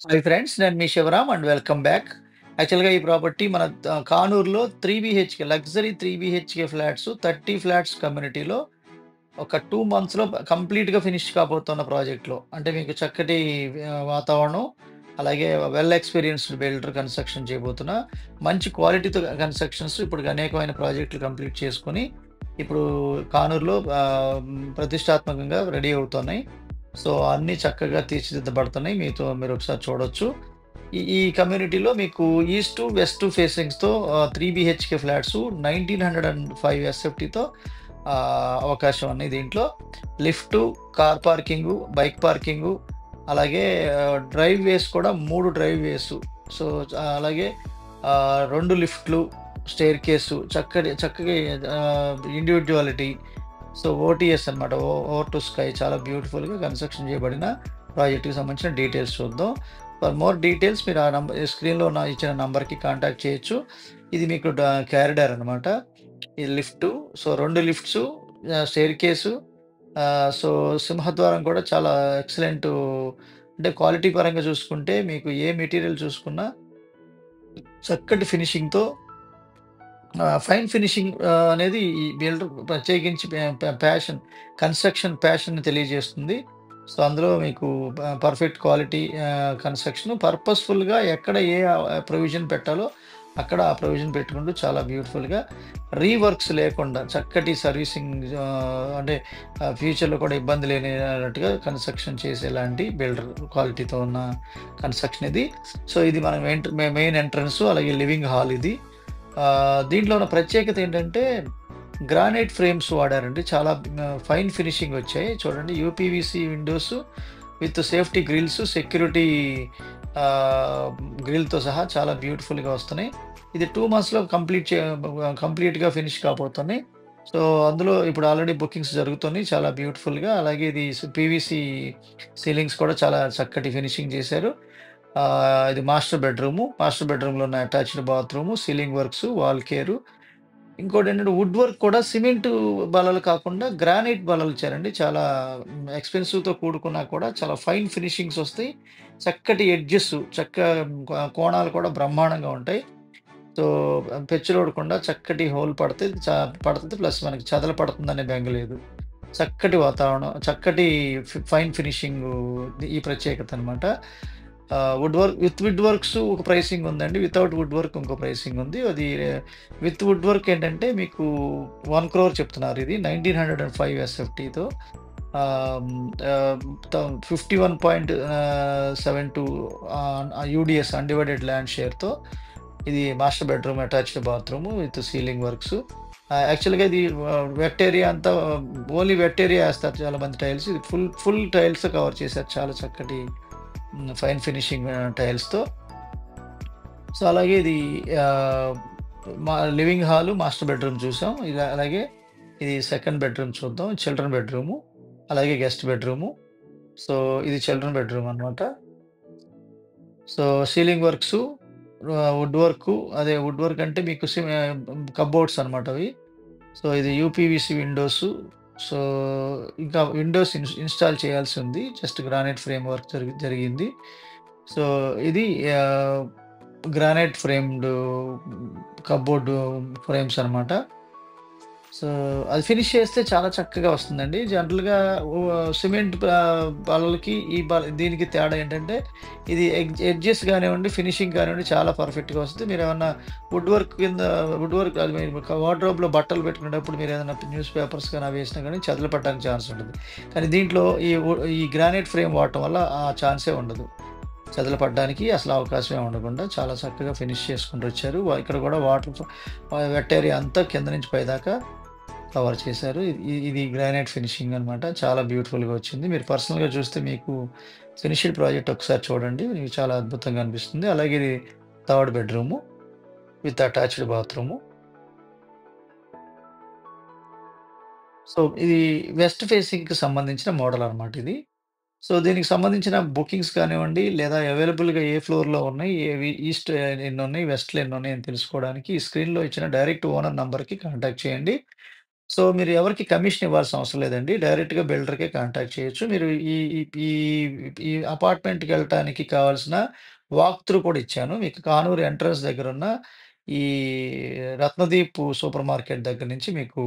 Hi friends. నేను మీ Shivaram and welcome back. యాక్చువల్‌గా ఈ ప్రాపర్టీ మన కానూరులో 3 BHK luxury 3 BHK flats 30 flats కమ్యూనిటీలో ఒక 2 మంత్స్‌లో కంప్లీట్‌గా ఫినిష్ కాబోతున్న ప్రాజెక్ట్‌లో. అంటే మీకు చక్కటి వాతావరణం, అలాగే వెల్ ఎక్స్‌పీరియన్స్‌డ్ బిల్డర్ కన్‌స్ట్రక్షన్ చేయబోతున్న మంచి క్వాలిటీతో కన్‌స్ట్రక్షన్స్ ఇప్పుడు అనేకమైన ప్రాజెక్టులు కంప్లీట్ చేసుకొని, ఇప్పుడు కానూరులో ప్రతిష్టాత్మకంగా రెడీ అవుతున్నాయి. సో, అన్నీ చక్కగా తీర్చిదిద్దబడుతున్నాయి. మీరొకసారి చూడొచ్చు. ఈ ఈ కమ్యూనిటీలో మీకు ఈస్టు, వెస్టు ఫేసింగ్స్‌తో 3 బీహెచ్‌కే ఫ్లాట్సు 1905 ఎస్ఎఫ్‌టీతో అవకాశం ఉన్నాయి దీంట్లో. Lift, car parking, bike parking, అలాగే డ్రైవ్ వేస్ కూడా 3 డ్రైవ్ వేసు. సో, అలాగే 2 లిఫ్ట్‌లు, స్టెయిర్‌కేసు చక్కగా ఇండివిడ్యువాలిటీ. సో, ఓటీఎస్ అనమాట. ఓవర్ టు స్కై చాలా బ్యూటిఫుల్‌గా కన్‌స్ట్రక్షన్ చేయబడిన ప్రాజెక్ట్‌కి సంబంధించిన డీటెయిల్స్ చూద్దాం. ఫర్ మోర్ డీటెయిల్స్ మీరు ఆ స్క్రీన్‌లో ఇచ్చిన నంబర్‌కి కాంటాక్ట్ చేయొచ్చు. ఇది మీకు కారిడార్ అనమాట. ఇది లిఫ్టు. సో, 2 లిఫ్ట్సు, స్టెయిర్‌కేసు, సో, సింహద్వారం కూడా చాలా ఎక్సలెంటు. అంటే క్వాలిటీ పరంగా చూసుకుంటే మీకు ఏ మెటీరియల్ చూసుకున్నా చక్కటి ఫినిషింగ్‌తో, ఫైన్ ఫినిషింగ్ అనేది ఈ బిల్డర్ ప్రత్యేకించి కన్‌స్ట్రక్షన్ ప్యాషన్‌ని తెలియజేస్తుంది. సో, అందులో మీకు పర్ఫెక్ట్ క్వాలిటీ కన్‌స్ట్రక్షన్ పర్పస్‌ఫుల్‌గా ఎక్కడ ఏ ప్రొవిజన్ పెట్టాలో అక్కడ ఆ ప్రొవిజన్ పెట్టుకుంటూ చాలా బ్యూటిఫుల్‌గా రీవర్క్స్ లేకుండా చక్కటి సర్వీసింగ్, అంటే ఫ్యూచర్‌లో కూడా ఇబ్బంది లేనట్టుగా కన్‌స్ట్రక్షన్ చేసేలాంటి బిల్డర్ క్వాలిటీతో ఉన్న కన్‌స్ట్రక్షన్ ఇది. సో, ఇది మనం మెయిన్ ఎంట్రన్స్, అలాగే లివింగ్ హాల్ ఇది. దీంట్లో ఉన్న ప్రత్యేకత ఏంటంటే, గ్రానైట్ ఫ్రేమ్స్ వాడారండి. చాలా ఫైన్ ఫినిషింగ్ వచ్చాయి. చూడండి, UPVC windows with safety grills, security ah, గ్రిల్‌తో సహా చాలా బ్యూటిఫుల్‌గా వస్తున్నాయి. ఇది 2 మంత్స్‌లో కంప్లీట్‌గా ఫినిష్ కాబోతున్నాయి. సో, అందులో ఇప్పుడు ఆల్రెడీ బుకింగ్స్ జరుగుతున్నాయి చాలా బ్యూటిఫుల్‌గా. అలాగే ఇది పీవీసీ సీలింగ్స్ కూడా చాలా చక్కటి ఫినిషింగ్ చేశారు. ఇది మాస్టర్ బెడ్‌రూము. మాస్టర్ బెడ్‌రూమ్‌లో ఉన్న attached bathroom, ceiling works, wall care. ఇంకోటేంటంటే వుడ్ వర్క్ కూడా సిమెంటు బల్లలు కాకుండా గ్రానైట్ బల్లలు ఇచ్చారండి. చాలా ఎక్స్‌పెన్సివ్‌తో కూడుకున్నా కూడా చాలా ఫైన్ ఫినిషింగ్స్ ఒస్తాయి. చక్కటి ఎడ్జెస్, కోణాలు కూడా బ్రహ్మాండంగా ఉంటాయి. సో, పెచ్చులూడకుండా చక్కటి హోల్ పడితే పడతది. ప్లస్ మనకి చెదలు పడుతుందనే బెంగ లేదు. చక్కటి వాతావరణం, చక్కటి ఫైన్ ఫినిషింగు, ఈ ప్రత్యేకత అనమాట. వుడ్ వర్క్స్ ఒక ప్రైసింగ్ ఉందండి. వితౌట్ వుడ్ వర్క్ ఇంకో ప్రైసింగ్ ఉంది. అది విత్ వుడ్ వర్క్ ఏంటంటే మీకు 1,00,00,000 చెప్తున్నారు ఇది. 1905 ఎస్ఎఫ్‌టీతో ఆహ్, హ్మ్, ఆహ్, త 51.72 యూడీఎస్ అన్‌డివైడెడ్ ల్యాండ్ షేర్‌తో ఇది master bedroom, attached bathroom with ceiling works. యాక్చువల్‌గా ఇది వెట్ ఏరియా అంతా ఓన్లీ వెట్ ఏరియా ఏస్తారు చాలామంది టైల్స్. ఇది ఫుల్ టైల్స్‌తో కవర్ చేశారు. చాలా చక్కటి ఫైన్ ఫినిషింగ్ టైల్స్‌తో. సో, అలాగే ఇది ఆహ్, లివింగ్ హాలు, మాస్టర్ బెడ్‌రూమ్ చూసాం. అలాగే ఇది సెకండ్ బెడ్‌రూమ్ చూద్దాం. చిల్డ్రన్ బెడ్‌రూము, అలాగే గెస్ట్ బెడ్‌రూము. సో, ఇది చిల్డ్రన్ బెడ్‌రూమ్ అనమాట. So, ceiling works, would work, అదే వుడ్ వర్క్ అంటే మీకు కప్‌బోర్డ్స్ అనమాట అవి. సో, ఇది యూపీవీసీ విండోసు. సో, ఇంకా విండోస్ ఇన్‌స్టాల్ చేయాల్సి ఉంది. జస్ట్ గ్రానైట్ ఫ్రేమ్ వర్క్ జరిగింది. సో, ఇది ఆహ్, గ్రానైట్ ఫ్రేమ్డ్ కప్‌బోర్డ్ ఫ్రేమ్స్ అనమాట. సో, అది ఫినిష్ చేస్తే చాలా చక్కగా వస్తుందండి. జనరల్‌గా సిమెంట్ బల్లలకి దీనికి తేడా ఏంటంటే, ఇది ఎడ్జెస్ గానివ్వండి, ఫినిషింగ్ కానివ్వండి చాలా పర్ఫెక్ట్‌గా వస్తది. మీరేమన్నా వుడ్ వర్క్ అది మీరు వార్డ్‌రోబ్‌లో బట్టలు పెట్టుకునేటప్పుడు మీరేదైనా న్యూస్ పేపర్స్ గాని అవి వేసినా గాని చెదలు పట్టడానికి ఛాన్స్ ఉంటది. కానీ దీంట్లో ఈ గ్రానైట్ ఫ్రేమ్ వాడటం వల్ల ఆ ఛాన్సే ఉండదు. చెదలు పడడానికి అసలు అవకాశమే ఉండకుండా చాలా చక్కగా ఫినిష్ చేసుకుంటూ వచ్చారు. ఇక్కడ కూడా వెట్ ఏరియా అంతా కింద నుంచి పైదాకా కవర్ చేశారు. ఇది గ్రానైట్ ఫినిషింగ్ అనమాట. చాలా బ్యూటిఫుల్‌గా వచ్చింది. మీరు పర్సనల్‌గా చూస్తే మీకు ఫినిష్డ్ ప్రాజెక్ట్ ఒకసారి చూడండి. మీకు చాలా అద్భుతంగా అనిపిస్తుంది. అలాగే ఇది third bedroom with attached bathroom. So, ఇది వెస్ట్ ఫేసింగ్‌కి సంబంధించిన మోడల్ అనమాట ఇది. సో, దీనికి సంబంధించిన బుకింగ్స్ కానివ్వండి, లేదా అవైలబుల్‌గా ఏ ఫ్లోర్‌లో ఉన్నాయి, ఈస్ట్ ఎన్నున్నాయి, వెస్ట్‌లో ఎన్నున్నాయి అని తెలుసుకోవడానికి ఈ స్క్రీన్‌లో ఇచ్చిన డైరెక్ట్ ఓనర్ నంబర్‌కి కాంటాక్ట్ చేయండి. సో, మీరు ఎవరికీ కమిషన్ ఇవ్వాల్సిన అవసరం లేదండి. డైరెక్ట్‌గా బిల్డర్‌కే కాంటాక్ట్ చేయొచ్చు. మీరు ఈ ఈ ఈ ఈ అపార్ట్‌మెంట్‌కెళ్ళటానికి కావాల్సిన వాక్ త్రూ కూడా ఇచ్చాను. మీకు కానూరు ఎంట్రన్స్ దగ్గరున్న ఈ రత్నదీప్ సూపర్ మార్కెట్ దగ్గర నుంచి మీకు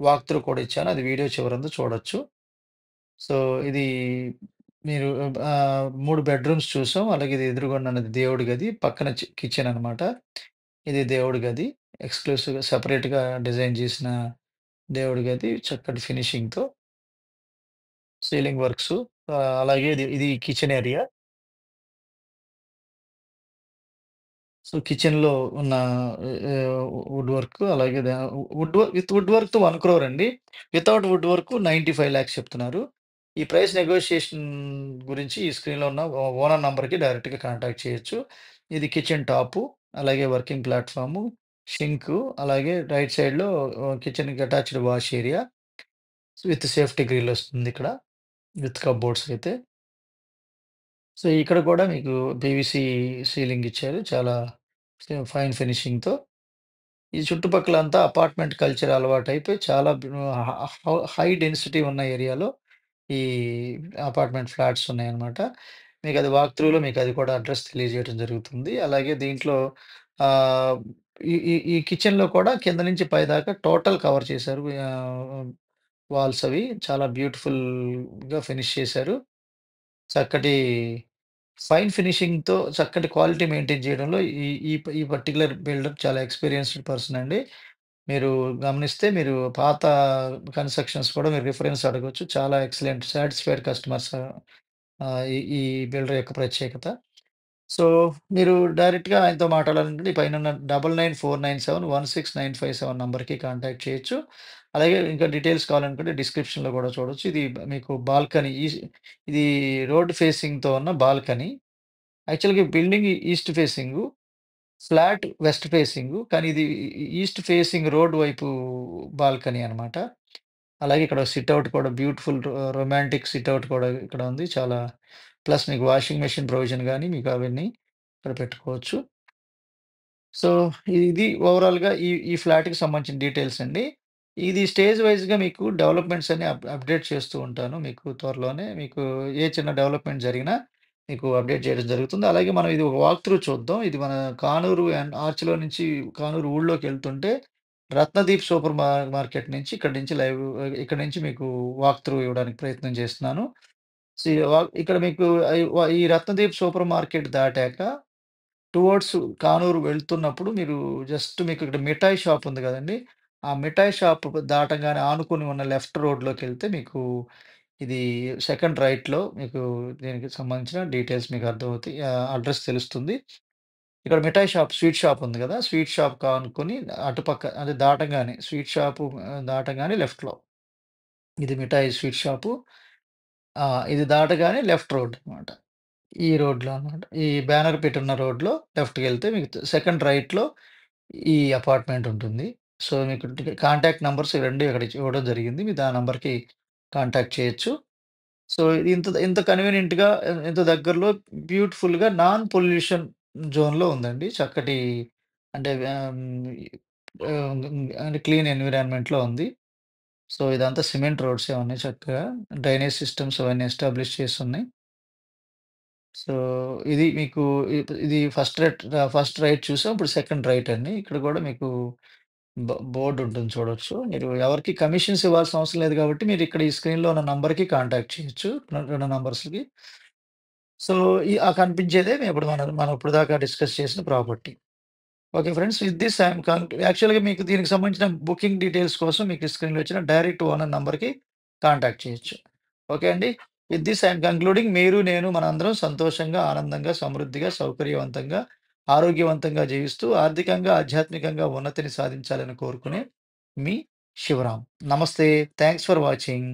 వాక్ త్రూ కూడా ఇచ్చాను. అది వీడియో చివరందు చూడొచ్చు. సో, ఇది మీరు 3 బెడ్‌రూమ్స్ చూసాం. అలాగే ఇది ఎదురుగుండా ఉన్నది దేవుడి గది. పక్కన కిచెన్ అనమాట. ఇది దేవుడి గది. ఎక్స్‌క్లూసివ్‌గా సెపరేట్‌గా డిజైన్ చేసిన దేవుడి గది. చక్కటి ఫినిషింగ్‌తో సీలింగ్ వర్క్సు. అలాగే ఇది కిచెన్ ఏరియా. సో, కిచెన్‌లో ఉన్న వుడ్ వర్క్ అలాగే వుడ్ వర్క్‌తో 1,00,00,000 అండి. వితౌట్ వుడ్ వర్క్ 95,00,000 చెప్తున్నారు. ఈ ప్రైస్ నెగోషియేషన్ గురించి ఈ స్క్రీన్‌లో ఉన్న ఓనర్ నంబర్‌కి డైరెక్ట్‌గా కాంటాక్ట్ చేయొచ్చు. ఇది కిచెన్ టాపు, అలాగే వర్కింగ్ ప్లాట్‌ఫార్ము, షింకు, అలాగే రైట్ సైడ్‌లో కిచెన్‌కి attached wash area with safety grill వస్తుందిక్కడ. విత్ కప్‌బోర్డ్స్ అయితే. సో, ఇక్కడ కూడా మీకు పీవీసీ సీలింగ్ ఇచ్చారు. చాలా ఫైన్ ఫినిషింగ్‌తో. ఈ చుట్టుపక్కలంతా అపార్ట్‌మెంట్ కల్చర్ అలవాటైపోయి చాలా హై డెన్సిటీ ఉన్న ఏరియాలో ఈ అపార్ట్‌మెంట్ ఫ్లాట్స్ ఉన్నాయన్నమాట. మీకది వాక్ త్రూలో మీకది కూడా అడ్రెస్ తెలియజేయడం జరుగుతుంది. అలాగే దీంట్లో ఆహ్, ఈ ఈ ఈ కిచెన్‌లో కూడా కింద నుంచి పైదాకా టోటల్ కవర్ చేశారు. వాల్స్ అవి చాలా బ్యూటిఫుల్‌గా ఫినిష్ చేశారు. చక్కటి ఫైన్ ఫినిషింగ్‌తో చక్కటి క్వాలిటీ మెయింటైన్ చేయడంలో ఈ ఈ ఈ పర్టిక్యులర్ బిల్డర్ చాలా ఎక్స్‌పీరియన్స్‌డ్ పర్సన్ అండి. మీరు గమనిస్తే మీరు పాత కన్‌స్ట్రక్షన్స్ కూడా మీరు రిఫరెన్స్ అడగొచ్చు. చాలా ఎక్సలెంట్ సాటిస్ఫైడ్ కస్టమర్స్ ఈ ఈ బిల్డర్ యొక్క ప్రత్యేకత. సో, మీరు డైరెక్ట్‌గా ఆయనతో మాట్లాడాలంటే ఈ పైనున్న 9949716957 నంబర్‌కి కాంటాక్ట్ చేయొచ్చు. అలాగే ఇంకా డీటెయిల్స్ కావాలనుకుంటే డిస్క్రిప్షన్‌లో కూడా చూడొచ్చు. ఇది మీకు బాల్కనీ ఇది రోడ్ ఫేసింగ్‌తో ఉన్న బాల్కనీ. యాక్చువల్‌గా building east facing. Flat west facing. కానీ ఇది ఈస్ట్ ఫేసింగ్ రోడ్ వైపు బాల్కనీ అనమాట. అలాగే ఇక్కడ సిట్ఔట్ కూడా బ్యూటిఫుల్ రొమాంటిక్ సిట్ఔట్ కూడా ఇక్కడ ఉంది. చాలా ప్లస్ మీకు వాషింగ్ మెషిన్ ప్రొవిజన్ గాని మీకు అవన్నీ ఇక్కడ పెట్టుకోవచ్చు. సో, ఇది ఓవరాల్‌గా ఈ ఈ ఫ్లాట్‌కి సంబంధించిన డీటెయిల్స్ అండి. ఇది స్టేజ్ వైస్‌గా మీకు డెవలప్‌మెంట్స్ అన్ని అప్డేట్ చేస్తూ ఉంటాను. మీకు త్వరలోనే మీకు ఏ చిన్న డెవలప్‌మెంట్ జరిగినా మీకు అప్డేట్ చేయడం జరుగుతుంది. అలాగే మనం ఇది ఒక వాక్ త్రూ చూద్దాం. ఇది మన కానూరు ఆర్చ్‌లో నుంచి కానూరు ఊళ్ళోకెళ్తుంటే రత్నదీప్ సూపర్ మార్కెట్ నుంచి ఇక్కడి నుంచి మీకు వాక్ త్రూ ఇవ్వడానికి ప్రయత్నం చేస్తున్నాను. ఇక్కడ మీకు ఈ రత్నదీప్ సూపర్ మార్కెట్ దాటాక టువర్డ్స్ కానూరు వెళ్తున్నప్పుడు మీరు జస్ట్ మీకు ఇక్కడ మిఠాయి షాప్ ఉంది గదండీ! ఆ మిఠాయి షాప్ దాటంగానే ఆనుకుని ఉన్న లెఫ్ట్ రోడ్‌లోకెళ్తే మీకు ఇది సెకండ్ రైట్‌లో మీకు దీనికి సంబంధించిన డీటెయిల్స్ మీకు అర్థమవుతాయి. అడ్రెస్ తెలుస్తుంది. ఇక్కడ మిఠాయి షాప్, స్వీట్ షాప్ ఉంది గదా! స్వీట్ షాప్ ఆనుకొని అటుపక్క అది దాటంగానే స్వీట్ షాపు దాటంగానే లెఫ్ట్‌లో ఇది మిఠాయి స్వీట్ షాపు. ఇది దాటగానే లెఫ్ట్ రోడ్ అన్నమాట. ఈ రోడ్‌లో అన్నమాట. ఈ బ్యానర్ పెట్టున్న రోడ్‌లో లెఫ్ట్‌కెళ్తే మీకు సెకండ్ రైట్‌లో ఈ అపార్ట్‌మెంట్ ఉంటుంది. సో, మీకు కాంటాక్ట్ నంబర్స్ ఈ 2 ఇక్కడ ఇవ్వడం జరిగింది. మీరు ఆ నంబర్‌కి కాంటాక్ట్ చేయొచ్చు. సో, ఇది ఇంత కన్వీనియంట్‌గా ఇంత దగ్గరలో బ్యూటిఫుల్‌గా నాన్ పొల్యూషన్ జోన్‌లో ఉందండి. చక్కటి అంటే అంటే క్లీన్ ఎన్విరాన్మెంట్‌లో ఉంది. సో, ఇదంతా సిమెంట్ రోడ్సే ఉన్నాయి చక్కగా. డ్రైనేజ్ సిస్టమ్స్ అవన్నీ ఎస్టాబ్లిష్ చేసున్నాయి. సో, ఇది మీకు ఇది ఫస్ట్ రైట్ చూసాం. ఇప్పుడు సెకండ్ రైట్ అండి. ఇక్కడ గూడా మీకు బోర్డ్ ఉంటుంది చూడొచ్చు. మీరు ఎవరికీ కమిషన్స్ ఇవ్వాల్సిన అవసరం లేదు గాబట్టి, మీరిక్కడ ఈ స్క్రీన్‌లో ఉన్న నంబర్‌కి కాంటాక్ట్ చేయొచ్చు. 2 నంబర్స్‌కి. సో, కనిపించేదే ఇప్పుడు మనం ఇప్పటిదాకా డిస్కస్ చేసిన property. Okay friends. With this I'm యాక్చువల్‌గా మీకు దీనికి సంబంధించిన బుకింగ్ డీటెయిల్స్ కోసం మీకు స్క్రీన్‌లో ఇచ్చిన డైరెక్ట్ ఓనర్ నంబర్‌కి కాంటాక్ట్ చేయొచ్చు. ఓకే అండి. విత్ దిస్ ఐయామ్ కంక్లూడింగ్ మీరు, నేను మనందరం సంతోషంగా, ఆనందంగా, సమృద్ధిగా, సౌకర్యవంతంగా, ఆరోగ్యవంతంగా జీవిస్తూ ఆర్థికంగా, ఆధ్యాత్మికంగా ఉన్నతిని సాధించాలని కోరుకునే మీ శివరాం. నమస్తే. Thanks for watching.